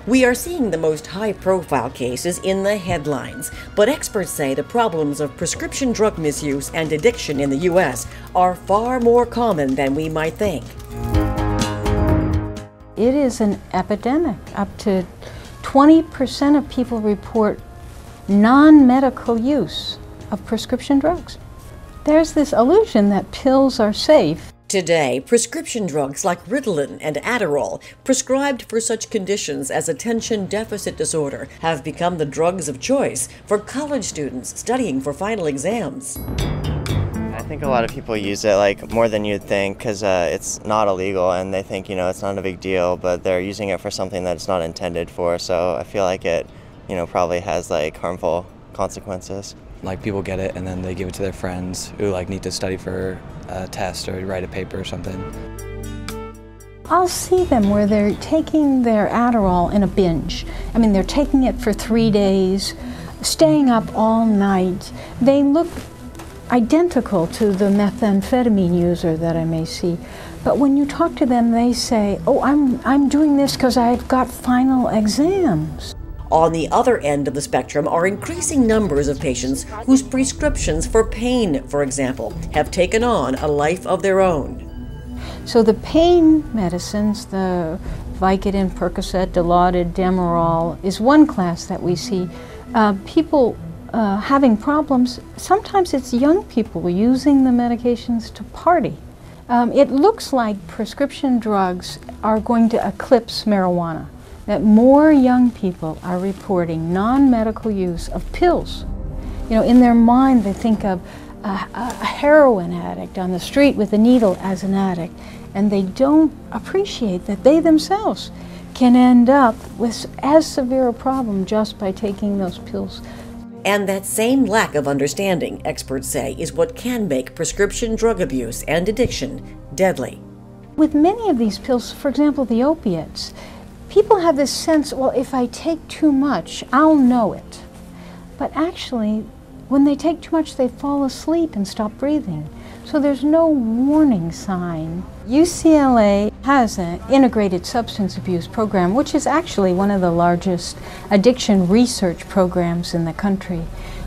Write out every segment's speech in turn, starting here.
We are seeing the most high-profile cases in the headlines, but experts say the problems of prescription drug misuse and addiction in the U.S. are far more common than we might think. It is an epidemic. Up to 20% of people report non-medical use of prescription drugs. There's this illusion that pills are safe. Today, prescription drugs like Ritalin and Adderall, prescribed for such conditions as attention deficit disorder, have become the drugs of choice for college students studying for final exams. I think a lot of people use it more than you'd think because it's not illegal and they think, it's not a big deal, but they're using it for something that it's not intended for. So I feel like it, probably has harmful consequences. People get it and then they give it to their friends who need to study for a test or write a paper or something. I'll see them where they're taking their Adderall in a binge. They're taking it for 3 days, staying up all night. They look identical to the methamphetamine user that I may see. But when you talk to them, they say, oh, I'm doing this because I've got final exams. On the other end of the spectrum are increasing numbers of patients whose prescriptions for pain, for example, have taken on a life of their own. So the pain medicines, the Vicodin, Percocet, Dilaudid, Demerol, is one class that we see. People having problems, sometimes it's young people using the medications to party. It looks like prescription drugs are going to eclipse marijuana, that more young people are reporting non-medical use of pills. In their mind they think of a heroin addict on the street with a needle as an addict, and they don't appreciate that they themselves can end up with as severe a problem just by taking those pills. And that same lack of understanding, experts say, is what can make prescription drug abuse and addiction deadly. With many of these pills, for example the opiates, people have this sense, well, if I take too much, I'll know it. But actually, when they take too much, they fall asleep and stop breathing. So there's no warning sign. UCLA has an integrated substance abuse program, which is actually one of the largest addiction research programs in the country,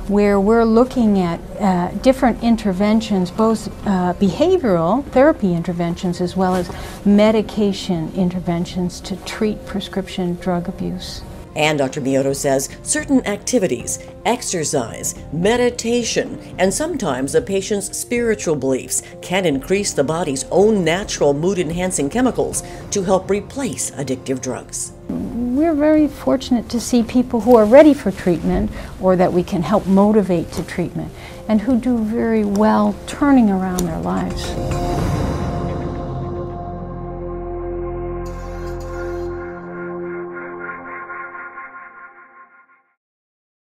where we're looking at different interventions, both behavioral therapy interventions as well as medication interventions to treat prescription drug abuse. And Dr. Mioto says certain activities, exercise, meditation, and sometimes a patient's spiritual beliefs can increase the body's own natural mood-enhancing chemicals to help replace addictive drugs. We're very fortunate to see people who are ready for treatment or that we can help motivate to treatment and who do very well turning around their lives.